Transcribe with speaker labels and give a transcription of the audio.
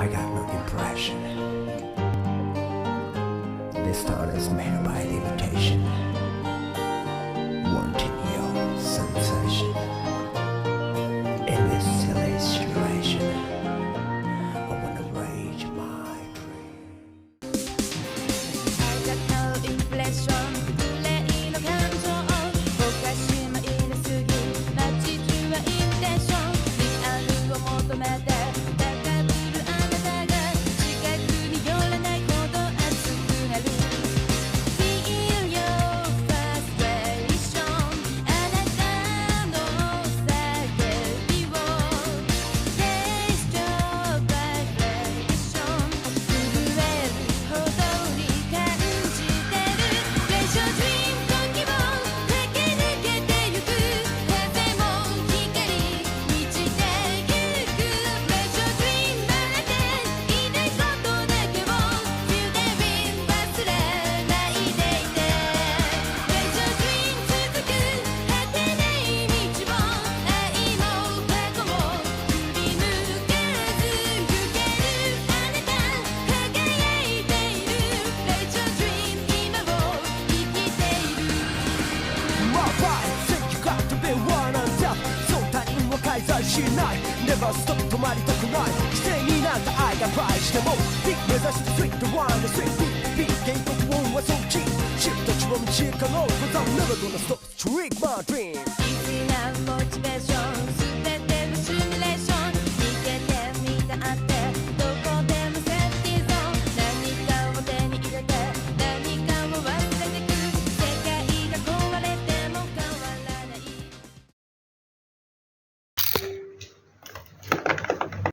Speaker 1: I got no impression. This town is made by limitation. Wanting your sensation. In this silly situation, I wanna rage my dream.
Speaker 2: I got no impression. 無礼の感情ぼかしまいなすぎ街中はインテンションリアルを求めて高ぶるあなたが近くに寄らないほど熱くなる Feel your frustration あなたの叫びを Taste your vibration 震えるほどに感じてる Pleasure dream 時を駆け抜けてゆく風も光満ちてゆく Pleasure dream なんて言いたいことだけを Feel the wind 忘れないでいて Pleasure dream 続く果てない道を愛も過去も振り向かず行けるあなた輝いている Pleasure dream 今を生きている
Speaker 3: My vibe, say you got to be one on top そう他人は介在しない Never stop 止まりたくない規制になんか愛が倍しても Big 目指して Sweet the one the sweet Big Big 原告音はそっちシフトちは導かろう Cause I'm never gonna stop Trick my dream
Speaker 2: Easy なモチベーション